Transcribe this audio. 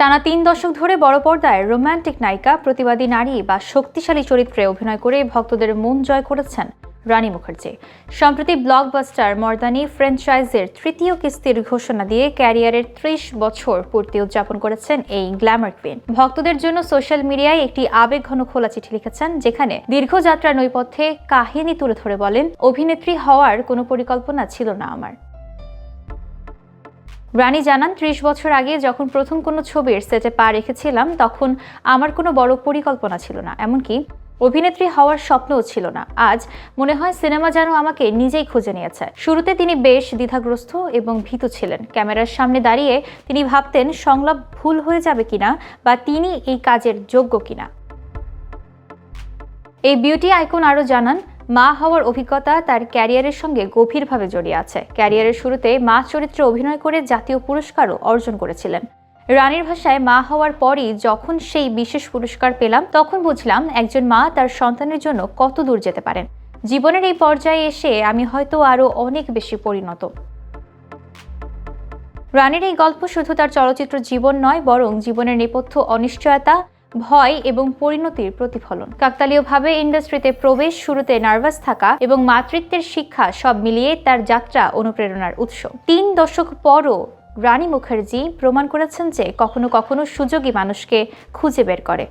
টানা ৩ দশক ধরে বড় পর্দায় রোমান্টিক নায়িকা, প্রতিবাদী নারী বা শক্তিশালী চরিত্রে অভিনয় করে ভক্তদের মন জয় করেছেন রানী মুখার্জি। সম্প্রতি ব্লকবাস্টার মর্দানি ফ্র্যাঞ্চাইজির তৃতীয় কিস্তির ঘোষণা দিয়ে ক্যারিয়ারের ৩০ বছর পূর্তি উদযাপন করেছেন এই গ্ল্যামার কুইন। ভক্তদের জন্য সোশ্যাল মিডিয়ায় একটি আবেগঘন খোলা চিঠি লিখেছেন, যেখানে দীর্ঘযাত্রার নৈপথ্যে কাহিনী তুলে ধরে বলেন, অভিনেত্রী হওয়ার কোনো পরিকল্পনা ছিল না আমার। রানী জানান, ৩০ বছর আগে যখন প্রথম কোনো ছবির সেটে পা রেখেছিলাম, তখন আমার কোনো বড় পরিকল্পনা ছিল না, এমনকি অভিনেত্রী হওয়ার স্বপ্নও ছিল না। আজ মনে হয় সিনেমা যেন আমাকে নিজেই খুঁজে নিয়েছে। শুরুতে তিনি বেশ দ্বিধাগ্রস্ত এবং ভীতু ছিলেন। ক্যামেরার সামনে দাঁড়িয়ে তিনি ভাবতেন সংলাপ ভুল হয়ে যাবে কিনা বা তিনি এই কাজের যোগ্য কিনা। এই বিউটি আইকন আরও জানান, মা হওয়ার অভিজ্ঞতা তার ক্যারিয়ারের সঙ্গে গভীরভাবে জড়িয়ে আছে। ক্যারিয়ারের শুরুতে মা চরিত্রে অভিনয় করে জাতীয় পুরস্কারও অর্জন করেছিলেন। রানীর ভাষায়, মা হওয়ার পরই যখন সেই বিশেষ পুরস্কার পেলাম, তখন বুঝলাম একজন মা তার সন্তানের জন্য কত দূর যেতে পারেন। জীবনের এই পর্যায়ে এসে আমি হয়তো আরও অনেক বেশি পরিণত। রানীর এই গল্প শুধু তার চলচ্চিত্র জীবন নয়, বরং জীবনের নেপথ্য অনিশ্চয়তা, ভয় এবং পরিণতির প্রতিফলন। কাকতালীয়ভাবে ইন্ডাস্ট্রিতে প্রবেশ, শুরুতে নার্ভাস থাকা এবং মাতৃত্বের শিক্ষা, সব মিলিয়ে তার যাত্রা অনুপ্রেরণার উৎস। ৩ দশক পরও রানী মুখার্জি প্রমাণ করেছেন যে কখনো কখনো সুযোগই মানুষকে খুঁজে বের করে।